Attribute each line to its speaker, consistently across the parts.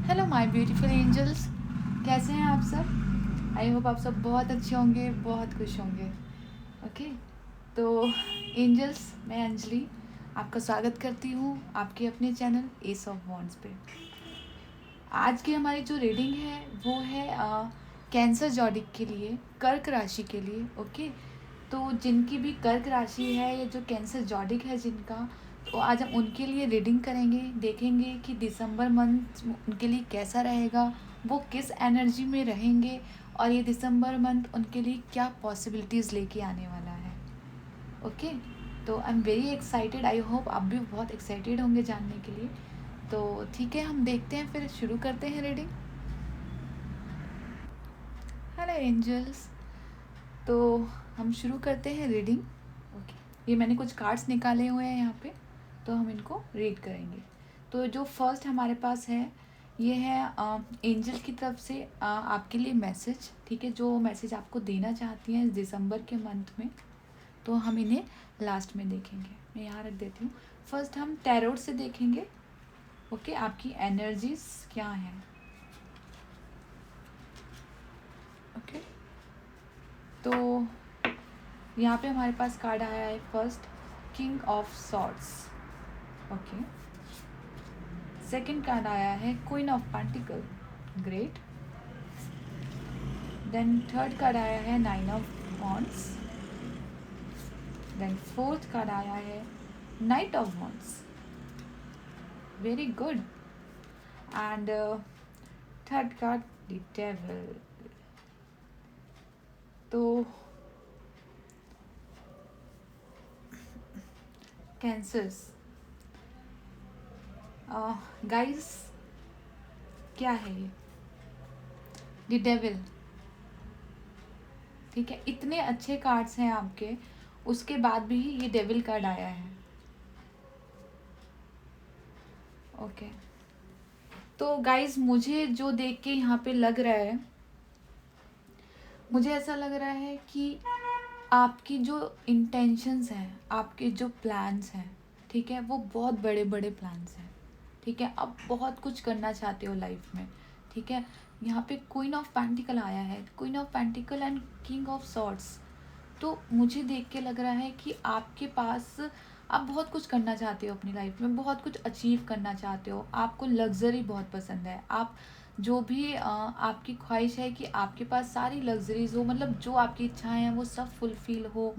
Speaker 1: Hello my beautiful angels, कैसे हैं आप सब। आई होप आप सब बहुत अच्छे होंगे, बहुत खुश होंगे। ओके, तो एंजल्स, मैं अंजलि आपका स्वागत करती हूँ आपके अपने चैनल एस ऑफ वॉन्ड्स पे। आज की हमारी जो रीडिंग है वो है कैंसर जॉडिक के लिए, कर्क राशि के लिए। ओके, तो जिनकी भी कर्क राशि है या जो कैंसर जॉडिक है जिनका, तो आज हम उनके लिए रीडिंग करेंगे, देखेंगे कि दिसंबर मंथ उनके लिए कैसा रहेगा, वो किस एनर्जी में रहेंगे और ये दिसंबर मंथ उनके लिए क्या पॉसिबिलिटीज़ लेके आने वाला है। ओके, तो I am very excited. I hope आप भी बहुत एक्साइटेड होंगे जानने के लिए। तो ठीक है, हम देखते हैं, फिर शुरू करते हैं रीडिंग। हेलो एंजल्स, तो हम शुरू करते हैं रीडिंग। ओके, ये मैंने कुछ कार्ड्स निकाले हुए हैं यहाँ पे, तो हम इनको रीड करेंगे। तो जो फर्स्ट हमारे पास है, ये है एंजल की तरफ से आपके लिए मैसेज। ठीक है, जो मैसेज आपको देना चाहती हैं इस दिसंबर के मंथ में, तो हम इन्हें लास्ट में देखेंगे। मैं यहाँ रख देती हूँ। फर्स्ट हम टैरोट से देखेंगे। ओके, आपकी एनर्जीज क्या हैं। ओके, तो यहाँ पे हमारे पास कार्ड आया है first, king of swords. Okay, second card आया है queen of pentacle, great. Then third card आया है nine of wands. Then fourth card आया है knight of wands, very good. And third card the devil. तो cancers, guys, क्या है ये? The devil. ठीक है, इतने अच्छे कार्ड्स हैं आपके, उसके बाद भी ये डेविल कार्ड आया है। ओके, तो गाइस, मुझे जो देख के यहाँ पे लग रहा है, मुझे ऐसा लग रहा है कि आपकी जो इंटेंशंस हैं, आपके जो प्लान्स हैं, ठीक है, वो बहुत बड़े बड़े प्लान्स हैं। ठीक है, आप बहुत कुछ करना चाहते हो लाइफ में। ठीक है, यहाँ पे क्वीन ऑफ पेंटिकल आया है, queen of pentacle and king of swords. तो मुझे देख के लग रहा है कि आपके पास, आप बहुत कुछ करना चाहते हो अपनी लाइफ में, बहुत कुछ अचीव करना चाहते हो, आपको लग्जरी बहुत पसंद है। आप जो भी आपकी ख्वाहिश है कि आपके पास सारी लग्जरीज हो, मतलब जो आपकी इच्छाएं हैं वो सब फुलफिल हो,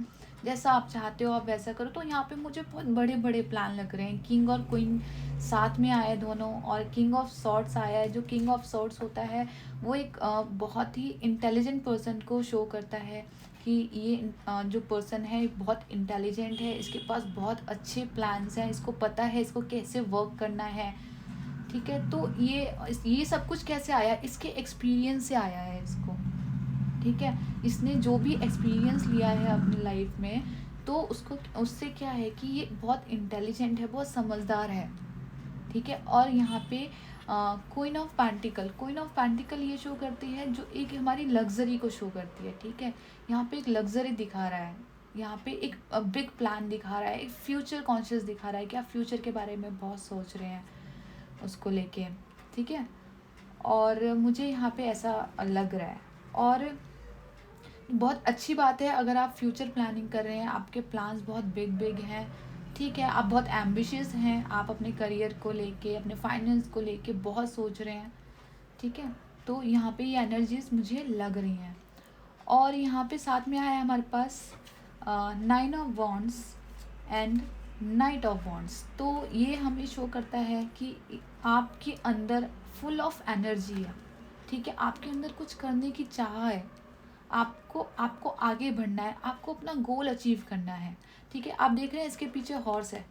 Speaker 1: जैसा आप चाहते हो आप वैसा करो। तो यहाँ पे मुझे बहुत बड़े बड़े प्लान लग रहे हैं। किंग और क्वीन साथ में आए दोनों, और किंग ऑफ सॉर्ड्स आया है। जो किंग ऑफ सॉर्ड्स होता है वो एक बहुत ही इंटेलिजेंट पर्सन को शो करता है कि ये जो पर्सन है बहुत इंटेलिजेंट है, इसके पास बहुत अच्छे प्लान्स हैं, इसको पता है इसको कैसे वर्क करना है। ठीक है, तो ये सब कुछ कैसे आया, इसके एक्सपीरियंस से आया है इसको। ठीक है, इसने जो भी एक्सपीरियंस लिया है अपनी लाइफ में, तो उसको उससे क्या है कि ये बहुत इंटेलिजेंट है, बहुत समझदार है। ठीक है, और यहाँ पे queen of pentacle, queen of pentacle ये शो करती है जो एक हमारी लग्जरी को शो करती है। ठीक है, यहाँ पे एक लग्जरी दिखा रहा है, यहाँ पे एक बिग प्लान दिखा रहा है, एक फ्यूचर कॉन्शियस दिखा रहा है कि आप फ्यूचर के बारे में बहुत सोच रहे हैं उसको लेके। ठीक है, और मुझे यहाँ पे ऐसा लग रहा है, और बहुत अच्छी बात है अगर आप फ्यूचर प्लानिंग कर रहे हैं, आपके प्लान्स बहुत बिग बिग हैं। ठीक है, आप बहुत एम्बिशियस हैं, आप अपने करियर को लेके, अपने फाइनेंस को लेके बहुत सोच रहे हैं। ठीक है, तो यहाँ पे ये एनर्जीज मुझे लग रही हैं। और यहाँ पे साथ में आया है हमारे पास nine of wands and knight of wands. तो ये हमें शो करता है कि आपके अंदर फुल ऑफ एनर्जी है। ठीक है, आपके अंदर कुछ करने की चाह है, आपको आपको आगे बढ़ना है, आपको अपना गोल अचीव करना है। ठीक है, आप देख रहे हैं इसके पीछे हॉर्स है।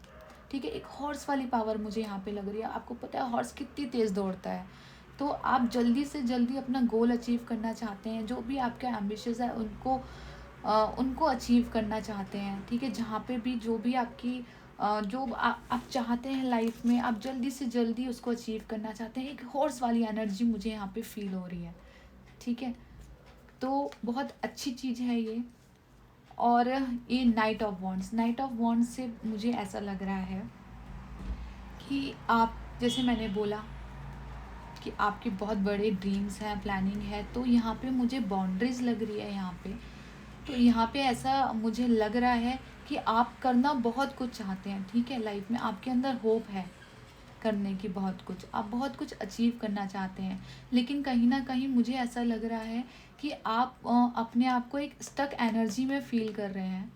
Speaker 1: ठीक है, एक हॉर्स वाली पावर मुझे यहाँ पे लग रही है। आपको पता है हॉर्स कितनी तेज़ दौड़ता है, तो आप जल्दी से जल्दी अपना गोल अचीव करना चाहते हैं, जो भी आपके एम्बिशंस है उनको अचीव करना चाहते हैं। ठीक है, जहाँ पे भी जो भी आपकी जो आप चाहते हैं लाइफ में, आप जल्दी से जल्दी उसको अचीव करना चाहते हैं। एक हॉर्स वाली एनर्जी मुझे यहाँ पे फील हो रही है। ठीक है, तो बहुत अच्छी चीज़ है ये। और ये night of wands, night of wands से मुझे ऐसा लग रहा है कि आप, जैसे मैंने बोला कि आपके बहुत बड़े ड्रीम्स हैं, प्लानिंग है, तो यहाँ पे मुझे बाउंड्रीज लग रही है यहाँ पे। तो यहाँ पे ऐसा मुझे लग रहा है कि आप करना बहुत कुछ चाहते हैं, ठीक है, लाइफ में आपके अंदर होप है करने की, बहुत कुछ आप बहुत कुछ अचीव करना चाहते हैं, लेकिन कहीं ना कहीं मुझे ऐसा लग रहा है कि आप अपने आप को एक स्टक एनर्जी में फील कर रहे हैं,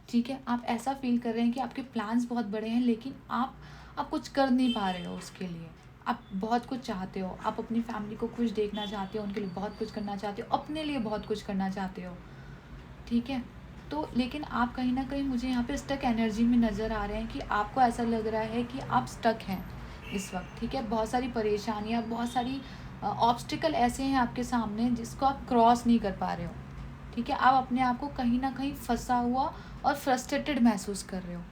Speaker 1: ठीक है। आप ऐसा फील कर रहे हैं कि आपके प्लान्स बहुत बड़े हैं, लेकिन आप कुछ कर नहीं पा रहे हो उसके लिए। आप बहुत कुछ चाहते हो, आप अपनी फैमिली को खुश देखना चाहते हो, उनके लिए बहुत कुछ करना चाहते हो, अपने लिए बहुत कुछ करना चाहते हो, ठीक है। तो लेकिन आप कहीं ना कहीं मुझे यहाँ पे स्टक एनर्जी में नज़र आ रहे हैं कि आपको ऐसा लग रहा है कि आप स्टक हैं इस वक्त, ठीक है। बहुत सारी परेशानियाँ, बहुत सारी ऑब्स्टिकल ऐसे हैं आपके सामने जिसको आप क्रॉस नहीं कर पा रहे हो, ठीक है। आप अपने आप को कहीं ना कहीं फंसा हुआ और फ्रस्ट्रेटेड महसूस कर रहे हो,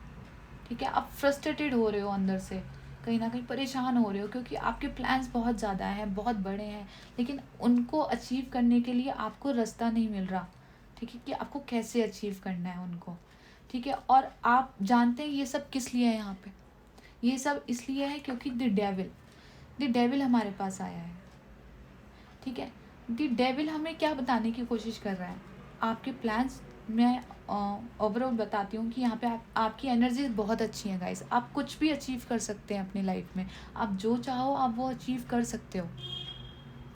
Speaker 1: ठीक है। आप फ्रस्ट्रेटेड हो रहे हो अंदर से, कहीं ना कहीं परेशान हो रहे हो, क्योंकि आपके प्लान्स बहुत ज़्यादा हैं, बहुत बड़े हैं, लेकिन उनको अचीव करने के लिए आपको रास्ता नहीं मिल रहा, ठीक है, कि आपको कैसे अचीव करना है उनको, ठीक है। और आप जानते हैं ये सब किस लिए है यहाँ पे? ये सब इसलिए है क्योंकि द डेविल हमारे पास आया है, ठीक है। द डेविल हमें क्या बताने की कोशिश कर रहा है? आपके प्लान्स, मैं ओवरऑल बताती हूँ कि यहाँ पे आपकी एनर्जी बहुत अच्छी है गाइस, आप कुछ भी अचीव कर सकते हैं अपनी लाइफ में, आप जो चाहो आप वो अचीव कर सकते हो,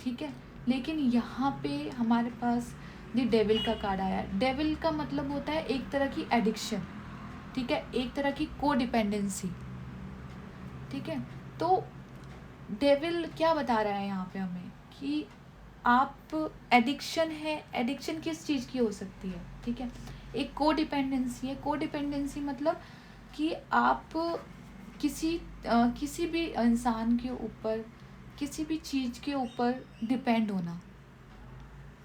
Speaker 1: ठीक है। लेकिन यहाँ पे हमारे पास द डेविल का कार्ड आया है। डेविल का मतलब होता है एक तरह की एडिक्शन, ठीक है, एक तरह की को डिपेंडेंसी, ठीक है। तो डेविल क्या बता रहा है यहाँ पे हमें कि आप एडिक्शन है, एडिक्शन किस चीज़ की हो सकती है, ठीक है। एक को डिपेंडेंसी है, को डिपेंडेंसी मतलब कि आप किसी भी इंसान के ऊपर, किसी भी चीज़ के ऊपर डिपेंड होना,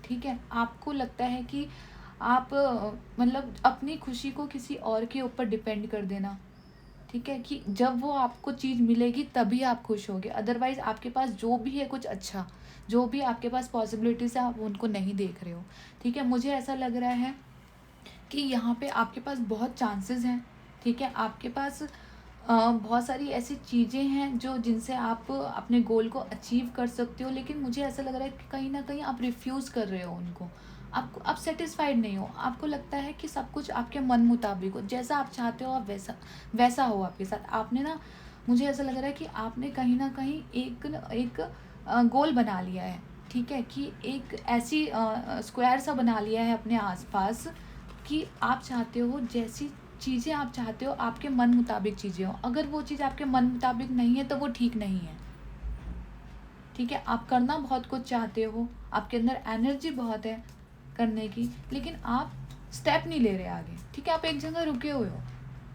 Speaker 1: ठीक है। आपको लगता है कि आप मतलब अपनी खुशी को किसी और के ऊपर डिपेंड कर देना, ठीक है, कि जब वो आपको चीज़ मिलेगी तभी आप खुश होगे, अदरवाइज़ आपके पास जो भी है कुछ अच्छा, जो भी आपके पास पॉसिबिलिटीज़ है आप उनको नहीं देख रहे हो, ठीक है। मुझे ऐसा लग रहा है कि यहाँ पे आपके पास बहुत चांसेस हैं, ठीक है। आपके पास बहुत सारी ऐसी चीज़ें हैं जो जिनसे आप अपने गोल को अचीव कर सकते हो, लेकिन मुझे ऐसा लग रहा है कि कहीं ना कहीं आप रिफ्यूज़ कर रहे हो उनको, आप सेटिस्फाइड नहीं हो, आपको लगता है कि सब कुछ आपके मन मुताबिक हो, जैसा आप चाहते हो आप वैसा वैसा हो आपके साथ। आपने ना, मुझे ऐसा लग रहा है कि आपने कहीं ना कहीं एक गोल बना लिया है, ठीक है, कि एक ऐसी स्क्वायर सा बना लिया है अपने आसपास कि आप चाहते हो जैसी चीज़ें आप चाहते हो आपके मन मुताबिक चीज़ें हो, अगर वो चीज़ आपके मन मुताबिक नहीं है तो वो ठीक नहीं है, ठीक है। आप करना बहुत कुछ चाहते हो, आपके अंदर एनर्जी बहुत है करने की, लेकिन आप स्टेप नहीं ले रहे आगे, ठीक है। आप एक जगह रुके हुए हो।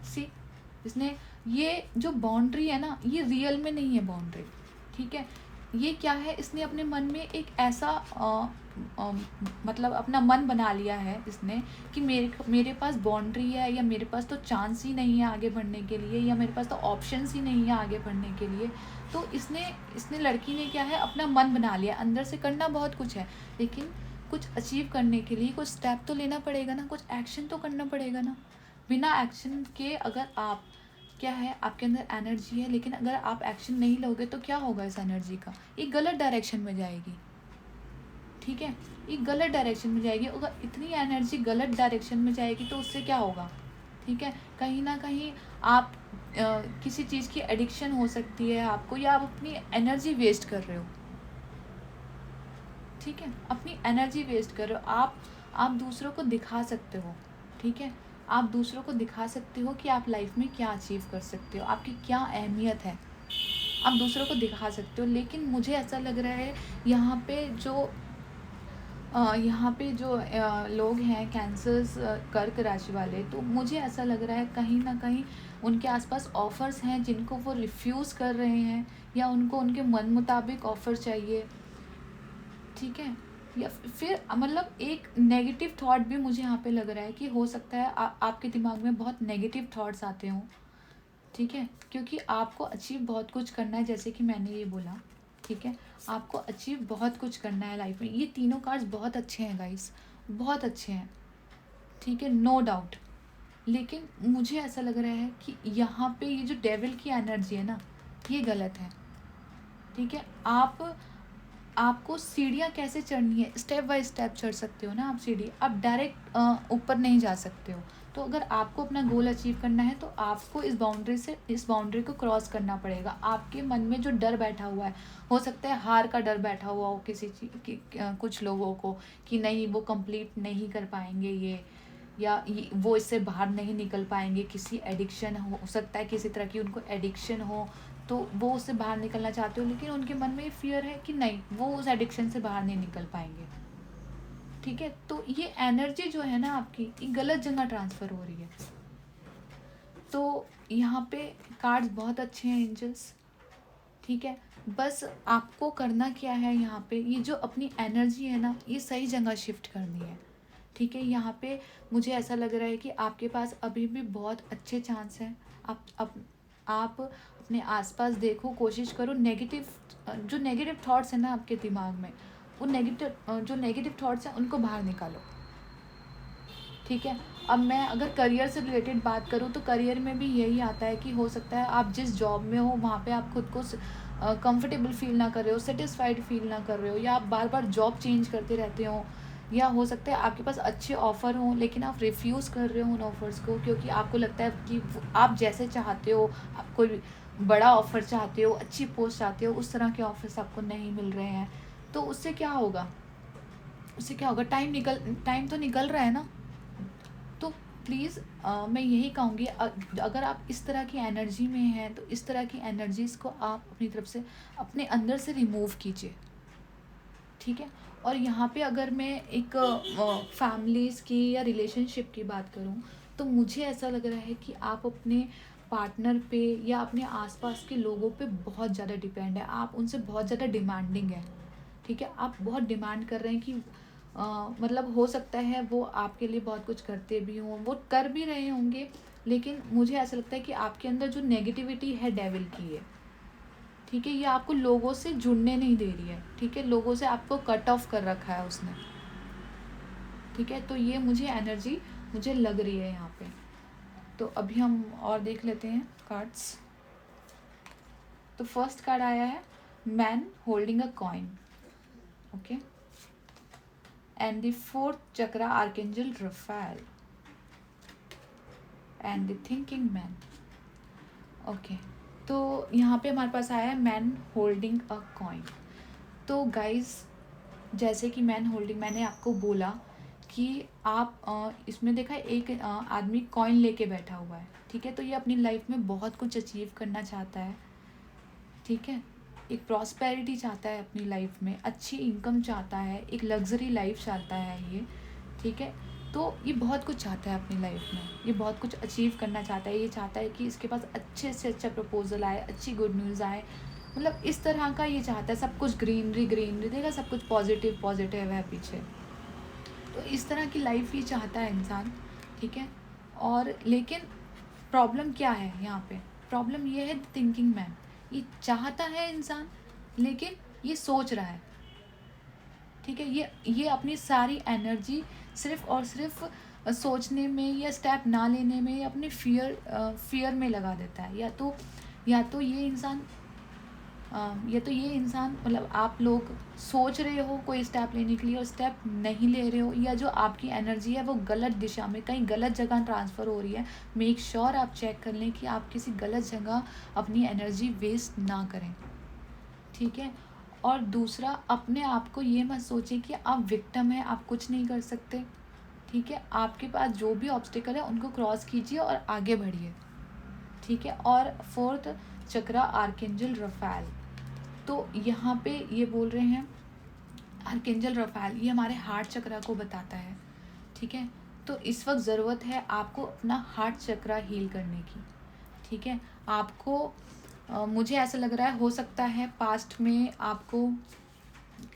Speaker 1: सी, इसने ये जो बाउंड्री है ना, ये रियल में नहीं है बाउंड्री, ठीक है। ये क्या है, इसने अपने मन में एक ऐसा अ, मतलब अपना मन बना लिया है इसने कि मेरे पास बाउंड्री है, या मेरे पास तो चांस ही नहीं है आगे बढ़ने के लिए, या मेरे पास तो ऑप्शंस ही नहीं है आगे बढ़ने के लिए। तो इसने लड़की ने क्या है, अपना मन बना लिया, अंदर से करना बहुत कुछ है, लेकिन कुछ अचीव करने के लिए कुछ स्टेप तो लेना पड़ेगा ना, कुछ एक्शन तो करना पड़ेगा ना। बिना एक्शन के अगर आप, क्या है, आपके अंदर एनर्जी है, लेकिन अगर आप एक्शन नहीं लोगे तो क्या होगा इस एनर्जी का? ये गलत डायरेक्शन में जाएगी, ठीक है, ये गलत डायरेक्शन में जाएगी। अगर इतनी एनर्जी गलत डायरेक्शन में जाएगी तो उससे क्या होगा, ठीक है। कहीं ना कहीं आप किसी चीज़ की एडिक्शन हो सकती है आपको, या आप अपनी एनर्जी वेस्ट कर रहे हो, ठीक है, अपनी एनर्जी वेस्ट कर रहे हो। आप दूसरों को दिखा सकते हो, ठीक है, आप दूसरों को दिखा सकते हो कि आप लाइफ में क्या अचीव कर सकते हो, आपकी क्या अहमियत है, आप दूसरों को दिखा सकते हो। लेकिन मुझे ऐसा लग रहा है यहाँ पे जो लोग हैं कैंसर्स, कर्क राशि वाले, तो मुझे ऐसा लग रहा है कहीं ना कहीं उनके आसपास ऑफ़र्स हैं जिनको वो रिफ्यूज़ कर रहे हैं, या उनको उनके मन मुताबिक ऑफ़र चाहिए, ठीक है। या फिर मतलब एक नेगेटिव थॉट भी मुझे यहाँ पे लग रहा है कि हो सकता है आपके दिमाग में बहुत नेगेटिव थॉट्स आते हों, ठीक है, क्योंकि आपको अचीव बहुत कुछ करना है, जैसे कि मैंने ये बोला, ठीक है, आपको अचीव बहुत कुछ करना है लाइफ में। ये तीनों कार्ड्स बहुत अच्छे हैं गाइस, बहुत अच्छे हैं, ठीक है, नो डाउट। लेकिन मुझे ऐसा लग रहा है कि यहाँ पे ये जो डेविल की एनर्जी है ना, ये गलत है, ठीक है। आपको सीढ़ियाँ कैसे चढ़नी है, स्टेप बाय स्टेप चढ़ सकते हो ना आप सीढ़ी, आप डायरेक्ट ऊपर नहीं जा सकते हो। तो अगर आपको अपना गोल अचीव करना है तो आपको इस बाउंड्री को क्रॉस करना पड़ेगा। आपके मन में जो डर बैठा हुआ है, हो सकता है हार का डर बैठा हुआ हो किसी चीज की, कुछ लोगों को, कि नहीं वो कंप्लीट नहीं कर पाएंगे ये, या वो इससे बाहर नहीं निकल पाएंगे, किसी एडिक्शन हो सकता है, किसी तरह की उनको एडिक्शन हो, तो वो उससे बाहर निकलना चाहते हो, लेकिन उनके मन में ये फियर है कि नहीं वो उस एडिक्शन से बाहर नहीं निकल पाएंगे। ठीक है, तो ये एनर्जी जो है ना आपकी, ये गलत जगह ट्रांसफ़र हो रही है। तो यहाँ पे कार्ड्स बहुत अच्छे हैं एंजल्स। ठीक है, बस आपको करना क्या है, यहाँ पे ये जो अपनी एनर्जी है ना, ये सही जगह शिफ्ट करनी है। ठीक है, यहाँ पे मुझे ऐसा लग रहा है कि आपके पास अभी भी बहुत अच्छे चांस हैं। आप अपने आसपास देखो, कोशिश करो जो नेगेटिव थॉट्स हैं ना आपके दिमाग में, वो जो नेगेटिव थॉट्स हैं उनको बाहर निकालो। ठीक है, अब मैं अगर करियर से रिलेटेड बात करूँ तो करियर में भी यही आता है कि हो सकता है आप जिस जॉब में हो वहाँ पे आप खुद को कंफर्टेबल फील ना कर रहे हो, सेटिस्फाइड फील ना कर रहे हो, या आप बार बार जॉब चेंज करते रहते हो, या हो सकता है आपके पास अच्छे ऑफ़र हों लेकिन आप रिफ्यूज़ कर रहे हो उन ऑफ़र्स को, क्योंकि आपको लगता है कि आप जैसे चाहते हो, आप कोई बड़ा ऑफ़र चाहते हो, अच्छी पोस्ट चाहते हो, उस तरह के ऑफ़र्स आपको नहीं मिल रहे हैं। तो उससे क्या होगा, टाइम तो निकल रहा है ना। तो प्लीज़ मैं यही कहूँगी, अगर आप इस तरह की एनर्जी में हैं तो इस तरह की एनर्जीज़ को आप अपनी तरफ से अपने अंदर से रिमूव कीजिए। ठीक है, और यहाँ पे अगर मैं एक फैमिलीज़ की या रिलेशनशिप की बात करूँ, तो मुझे ऐसा लग रहा है कि आप अपने पार्टनर पे या अपने आसपास के लोगों पे बहुत ज़्यादा डिपेंड है, आप उनसे बहुत ज़्यादा डिमांडिंग है। ठीक है, आप बहुत डिमांड कर रहे हैं कि मतलब हो सकता है वो आपके लिए बहुत कुछ करते भी हों, वो कर भी रहे होंगे, लेकिन मुझे ऐसा लगता है कि आपके अंदर जो नेगेटिविटी है डेविल की है। ठीक है, ये आपको लोगों से जुड़ने नहीं दे रही है। ठीक है, लोगों से आपको कट ऑफ कर रखा है उसने। ठीक है, तो ये एनर्जी मुझे लग रही है यहाँ पे। तो अभी हम और देख लेते हैं कार्ड्स। तो फर्स्ट कार्ड आया है man holding a coin. Okay, and the fourth chakra archangel Raphael and the thinking man. Okay, तो यहाँ पे हमारे पास आया है मैन होल्डिंग अ कॉइन। तो गाइस, जैसे कि मैंने आपको बोला कि आप इसमें देखा एक आदमी कॉइन लेके बैठा हुआ है। ठीक है, तो ये अपनी लाइफ में बहुत कुछ अचीव करना चाहता है। ठीक है, एक प्रॉस्पेरिटी चाहता है अपनी लाइफ में, अच्छी इनकम चाहता है, एक लग्जरी लाइफ चाहता है ये। ठीक है, तो ये बहुत कुछ चाहता है अपनी लाइफ में, ये बहुत कुछ अचीव करना चाहता है। ये चाहता है कि इसके पास अच्छे से अच्छा प्रपोजल आए, अच्छी गुड न्यूज़ आए, मतलब इस तरह का ये चाहता है। सब कुछ ग्रीनरी देगा, सब कुछ पॉजिटिव है पीछे। तो इस तरह की लाइफ ये चाहता है इंसान। ठीक है, और लेकिन प्रॉब्लम क्या है यहाँ पे, प्रॉब्लम ये है थिंकिंग मैन। ये चाहता है इंसान, लेकिन ये सोच रहा है। ठीक है, ये अपनी सारी एनर्जी सिर्फ और सिर्फ सोचने में या स्टेप ना लेने में या अपने फियर में लगा देता है। या तो ये इंसान मतलब आप लोग सोच रहे हो कोई स्टेप लेने के लिए और स्टेप नहीं ले रहे हो, या जो आपकी एनर्जी है वो गलत दिशा में कहीं गलत जगह ट्रांसफ़र हो रही है। मेक श्योर आप चेक कर लें कि आप किसी गलत जगह अपनी एनर्जी वेस्ट ना करें। ठीक है, और दूसरा, अपने आप को ये मत सोचिए कि आप विक्टिम हैं, आप कुछ नहीं कर सकते। ठीक है, आपके पास जो भी ऑब्स्टिकल है उनको क्रॉस कीजिए और आगे बढ़िए। ठीक है, और फोर्थ चक्रा आर्कएंजल रफाएल। तो यहाँ पे ये बोल रहे हैं आर्कएंजल रफाएल, ये हमारे हार्ट चक्रा को बताता है। ठीक है, तो इस वक्त ज़रूरत है आपको अपना हार्ट चक्रा हील करने की। ठीक है, आपको मुझे ऐसा लग रहा है, हो सकता है पास्ट में आपको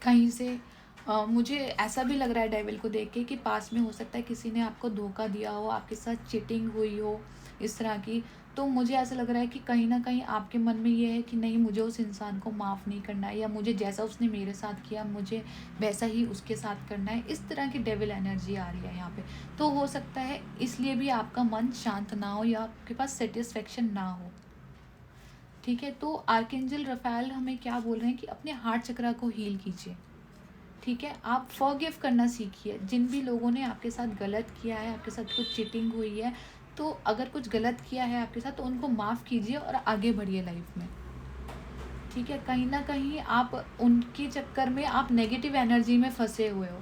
Speaker 1: कहीं से मुझे ऐसा भी लग रहा है डेविल को देख के कि पास्ट में हो सकता है किसी ने आपको धोखा दिया हो, आपके साथ चीटिंग हुई हो इस तरह की। तो मुझे ऐसा लग रहा है कि कहीं ना कहीं आपके मन में ये है कि नहीं, मुझे उस इंसान को माफ़ नहीं करना है, या मुझे जैसा उसने मेरे साथ किया मुझे वैसा ही उसके साथ करना है। इस तरह की डेविल एनर्जी आ रही है यहाँ पे। तो हो सकता है इसलिए भी आपका मन शांत ना हो या आपके पास सेटिस्फेक्शन ना हो। ठीक है, तो आर्कएंजल रफ़ाएल हमें क्या बोल रहे हैं कि अपने हार्ट चक्रा को हील कीजिए। ठीक है, आप फॉरगिव करना सीखिए। जिन भी लोगों ने आपके साथ गलत किया है, आपके साथ कुछ चीटिंग हुई है, तो अगर कुछ गलत किया है आपके साथ तो उनको माफ़ कीजिए और आगे बढ़िए लाइफ में। ठीक है, कहीं ना कहीं आप उनके चक्कर में आप नेगेटिव एनर्जी में फंसे हुए हो।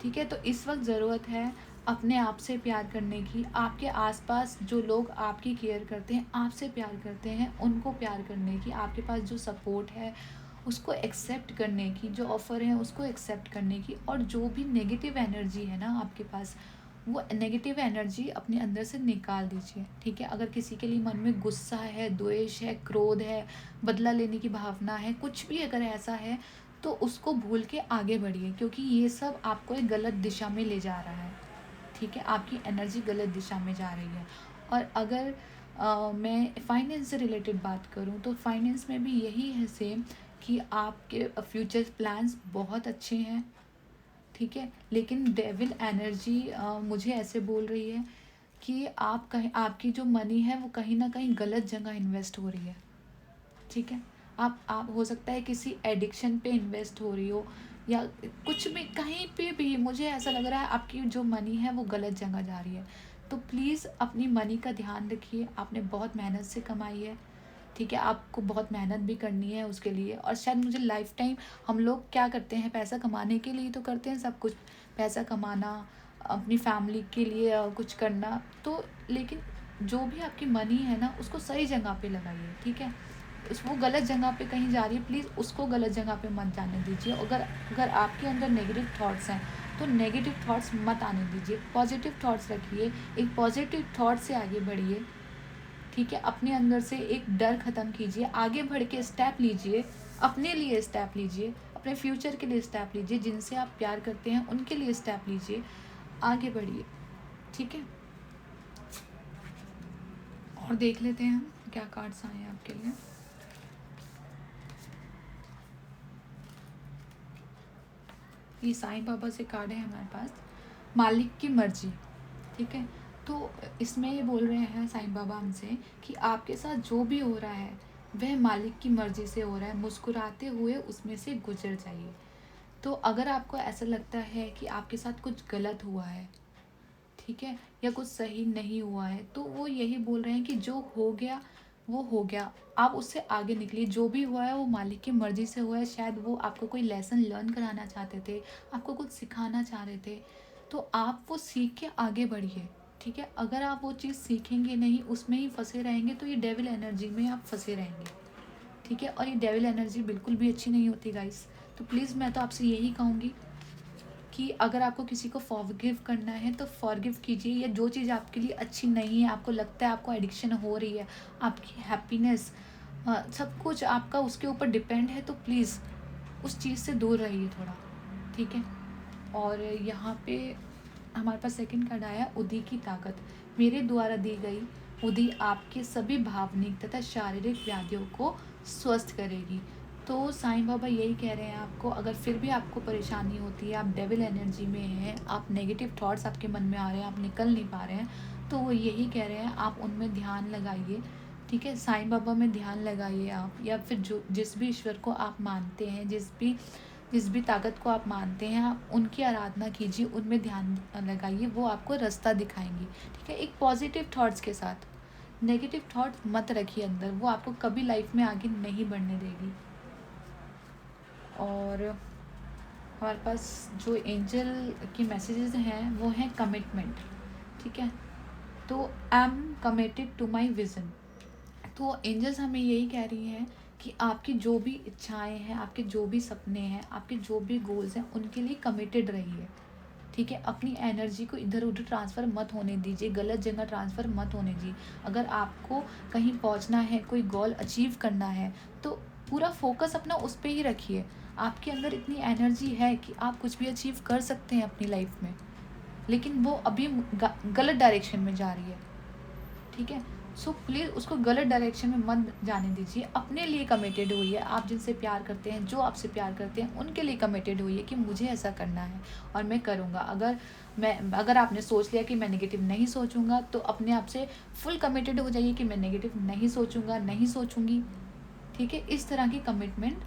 Speaker 1: ठीक है, तो इस वक्त ज़रूरत है अपने आप से प्यार करने की। आपके आसपास जो लोग आपकी केयर करते हैं, आपसे प्यार करते हैं, उनको प्यार करने की। आपके पास जो सपोर्ट है उसको एक्सेप्ट करने की, जो ऑफ़र है उसको एक्सेप्ट करने की। और जो भी नेगेटिव एनर्जी है ना आपके पास, वो नेगेटिव एनर्जी अपने अंदर से निकाल दीजिए। ठीक है, अगर किसी के लिए मन में गुस्सा है, द्वेष है, क्रोध है, बदला लेने की भावना है, कुछ भी अगर ऐसा है तो उसको भूल के आगे बढ़िए, क्योंकि ये सब आपको एक गलत दिशा में ले जा रहा है। ठीक है, आपकी एनर्जी गलत दिशा में जा रही है। और अगर मैं फाइनेंस से रिलेटेड बात करूँ तो फाइनेंस में भी यही है सेम, कि आपके फ्यूचर प्लान्स बहुत अच्छे हैं। ठीक है, लेकिन डेविल एनर्जी मुझे ऐसे बोल रही है कि आप कहीं, आपकी जो मनी है वो कहीं ना कहीं गलत जगह इन्वेस्ट हो रही है। ठीक है, आप हो सकता है किसी एडिक्शन पे इन्वेस्ट हो रही हो, या कुछ भी, कहीं पे भी मुझे ऐसा लग रहा है आपकी जो मनी है वो गलत जगह जा रही है। तो प्लीज़ अपनी मनी का ध्यान रखिए। आपने बहुत मेहनत से कमाई है। ठीक है, आपको बहुत मेहनत भी करनी है उसके लिए। और शायद मुझे लाइफ टाइम, हम लोग क्या करते हैं, पैसा कमाने के लिए तो करते हैं सब कुछ, पैसा कमाना, अपनी फैमिली के लिए कुछ करना, तो लेकिन जो भी आपकी मनी है ना उसको सही जगह पे लगाइए। ठीक है, वो गलत जगह पे कहीं जा रही है, प्लीज़ उसको गलत जगह पे मत जाने दीजिए। अगर अगर आपके अंदर नेगेटिव थॉट्स हैं तो नेगेटिव थॉट्स मत आने दीजिए, पॉजिटिव थॉट्स रखिए, एक पॉजिटिव थॉट से आगे बढ़िए। ठीक है, अपने अंदर से एक डर ख़त्म कीजिए, आगे बढ़ के स्टेप लीजिए, अपने लिए स्टेप लीजिए, अपने फ्यूचर के लिए स्टेप लीजिए, जिनसे आप प्यार करते हैं उनके लिए स्टेप लीजिए, आगे बढ़िए। ठीक है, और देख लेते हैं हम क्या कार्ड्स आए हैं आपके लिए। ये साईं बाबा से कार्ड है हमारे पास, मालिक की मर्जी। ठीक है, तो इसमें ये बोल रहे हैं साईं बाबा हमसे कि आपके साथ जो भी हो रहा है वह मालिक की मर्जी से हो रहा है, मुस्कुराते हुए उसमें से गुजर जाइए। तो अगर आपको ऐसा लगता है कि आपके साथ कुछ गलत हुआ है, ठीक है, या कुछ सही नहीं हुआ है, तो वो यही बोल रहे हैं कि जो हो गया वो हो गया, आप उससे आगे निकलिए। जो भी हुआ है वो मालिक की मर्जी से हुआ है। शायद वो आपको कोई लेसन लर्न कराना चाहते थे, आपको कुछ सिखाना चाह रहे थे, तो आप वो सीख के आगे बढ़िए। ठीक है, अगर आप वो चीज़ सीखेंगे नहीं, उसमें ही फंसे रहेंगे, तो ये डेविल एनर्जी में आप फंसे रहेंगे। ठीक है, और ये डेविल एनर्जी बिल्कुल भी अच्छी नहीं होती गाइस। तो प्लीज़ मैं तो आपसे यही कहूँगी कि अगर आपको किसी को फॉरगिव करना है तो फॉरगिव कीजिए, या जो चीज़ आपके लिए अच्छी नहीं है, आपको लगता है आपको एडिक्शन हो रही है, आपकी हैप्पीनेस, सब कुछ आपका उसके ऊपर डिपेंड है, तो प्लीज़ उस चीज़ से दूर रहिए थोड़ा। ठीक है, और यहाँ पे हमारे पास सेकंड कार्ड आया, उदी की ताकत। मेरे द्वारा दी गई उदी आपके सभी भावनिक तथा शारीरिक व्याधियों को स्वस्थ करेगी। तो साईं बाबा यही कह रहे हैं आपको, अगर फिर भी आपको परेशानी होती है, आप डेविल एनर्जी में हैं, आप नेगेटिव थॉट्स आपके मन में आ रहे हैं, आप निकल नहीं पा रहे हैं, तो वो यही कह रहे हैं आप उनमें ध्यान लगाइए। ठीक है, साईं बाबा में ध्यान लगाइए आप, या फिर जो जिस भी ईश्वर को आप मानते हैं, जिस भी ताकत को आप मानते हैं, आप उनकी आराधना कीजिए, उनमें ध्यान लगाइए, वो आपको रास्ता दिखाएंगी। ठीक है, एक पॉजिटिव थॉट्स के साथ, नेगेटिव थॉट्स मत रखिए अंदर, वो आपको कभी लाइफ में आगे नहीं बढ़ने देगी। और हमारे पास जो एंजल की मैसेजेस हैं वो हैं कमिटमेंट। ठीक है, तो I am committed to my vision. तो एंजल्स हमें यही कह रही हैं कि आपकी जो भी इच्छाएं हैं, आपके जो भी सपने हैं, आपके जो भी गोल्स हैं, उनके लिए कमिटेड रहिए। ठीक है, अपनी एनर्जी को इधर उधर ट्रांसफ़र मत होने दीजिए, गलत जगह ट्रांसफ़र मत होने दीजिए। अगर आपको कहीं पहुंचना है, कोई गोल अचीव करना है, तो पूरा फोकस अपना उस पर ही रखिए। आपके अंदर इतनी एनर्जी है कि आप कुछ भी अचीव कर सकते हैं अपनी लाइफ में, लेकिन वो अभी गलत डायरेक्शन में जा रही है। ठीक है, सो प्लीज़ उसको गलत डायरेक्शन में मत जाने दीजिए। अपने लिए कमिटेड होइए। आप जिनसे प्यार करते हैं, जो आपसे प्यार करते हैं, उनके लिए कमिटेड होइए कि मुझे ऐसा करना है और मैं करूँगा। अगर आपने सोच लिया कि मैं नेगेटिव नहीं सोचूंगा, तो अपने आप से फुल कमिटेड हो जाइए कि मैं नेगेटिव नहीं सोचूंगा, नहीं सोचूंगी। ठीक है, इस तरह की कमिटमेंट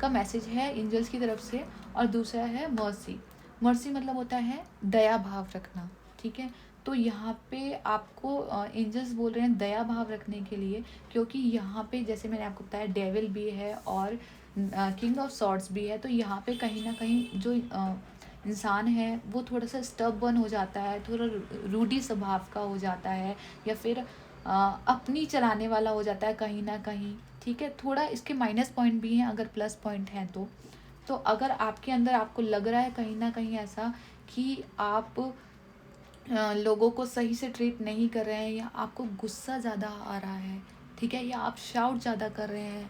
Speaker 1: का मैसेज है एंजल्स की तरफ से। और दूसरा है मर्सी। मर्सी मतलब होता है दया भाव रखना। ठीक है, तो यहाँ पे आपको एंजल्स बोल रहे हैं दया भाव रखने के लिए, क्योंकि यहाँ पे जैसे मैंने आपको बताया डेविल भी है और किंग ऑफ सॉर्ड्स भी है। तो यहाँ पे कहीं ना कहीं जो इंसान है वो थोड़ा सा स्टबर्न हो जाता है, थोड़ा रूढ़ी स्वभाव का हो जाता है, या फिर अपनी चलाने वाला हो जाता है कहीं ना कहीं। ठीक है, थोड़ा इसके माइनस पॉइंट भी हैं अगर प्लस पॉइंट हैं तो अगर आपके अंदर आपको लग रहा है कहीं ना कहीं ऐसा कि आप लोगों को सही से ट्रीट नहीं कर रहे हैं, या आपको गुस्सा ज़्यादा आ रहा है, ठीक है, या आप शाउट ज़्यादा कर रहे हैं,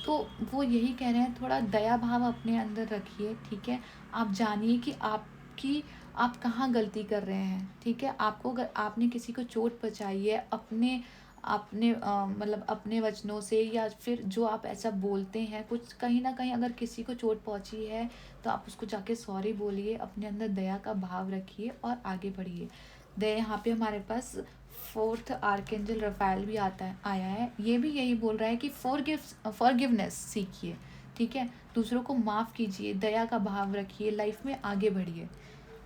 Speaker 1: तो वो यही कह रहे हैं थोड़ा दया भाव अपने अंदर रखिए। ठीक है, आप जानिए कि आप कहाँ गलती कर रहे हैं। ठीक है, आपको अगर आपने किसी को चोट पहुँचाई है अपने अपने मतलब अपने वचनों से, या फिर जो आप ऐसा बोलते हैं कुछ, कहीं ना कहीं अगर किसी को चोट पहुंची है तो आप उसको जाके सॉरी बोलिए, अपने अंदर दया का भाव रखिए और आगे बढ़िए। दया, यहाँ पे हमारे पास फोर्थ आर्कएंजल रफाएल भी आया है। ये भी यही बोल रहा है कि फॉरगिवनेस सीखिए। ठीक है, दूसरों को माफ़ कीजिए, दया का भाव रखिए, लाइफ में आगे बढ़िए।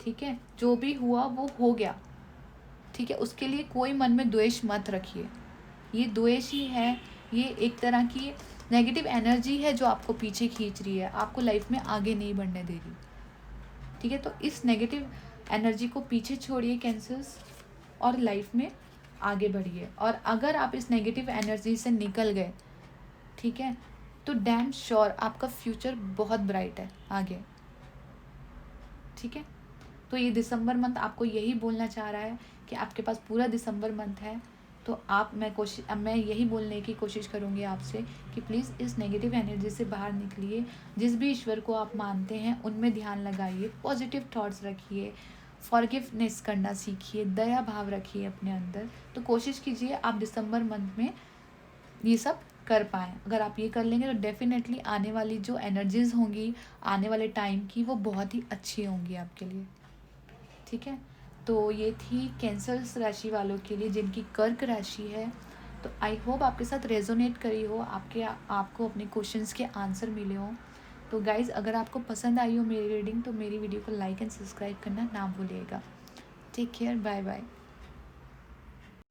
Speaker 1: ठीक है, जो भी हुआ वो हो गया। ठीक है, उसके लिए कोई मन में द्वेष मत रखिए। ये द्वेष ही है, ये एक तरह की नेगेटिव एनर्जी है जो आपको पीछे खींच रही है, आपको लाइफ में आगे नहीं बढ़ने दे रही। ठीक है, तो इस नेगेटिव एनर्जी को पीछे छोड़िए कैंसर्स, और लाइफ में आगे बढ़िए। और अगर आप इस नेगेटिव एनर्जी से निकल गए, ठीक है, तो डैम श्योर आपका फ्यूचर बहुत ब्राइट है आगे। ठीक है, तो ये दिसंबर मंथ आपको यही बोलना चाह रहा है कि आपके पास पूरा दिसंबर मंथ है। तो मैं यही बोलने की कोशिश करूँगी आपसे कि प्लीज़ इस नेगेटिव एनर्जी से बाहर निकलिए। जिस भी ईश्वर को आप मानते हैं उनमें ध्यान लगाइए, पॉजिटिव थॉट्स रखिए, फॉरगिवनेस करना सीखिए, दया भाव रखिए अपने अंदर। तो कोशिश कीजिए आप दिसंबर मंथ में ये सब कर पाएँ। अगर आप ये कर लेंगे तो डेफिनेटली आने वाली जो एनर्जीज़ होंगी आने वाले टाइम की, वो बहुत ही अच्छी होंगी आपके लिए। ठीक है, तो ये थी कैंसर राशि वालों के लिए जिनकी कर्क राशि है। तो आई होप आपके साथ रेजोनेट करी हो, आपको अपने क्वेश्चंस के आंसर मिले हो। तो गाइज़, अगर आपको पसंद आई हो मेरी रीडिंग तो मेरी वीडियो को लाइक एंड सब्सक्राइब करना ना भूलिएगा। Take care, bye bye.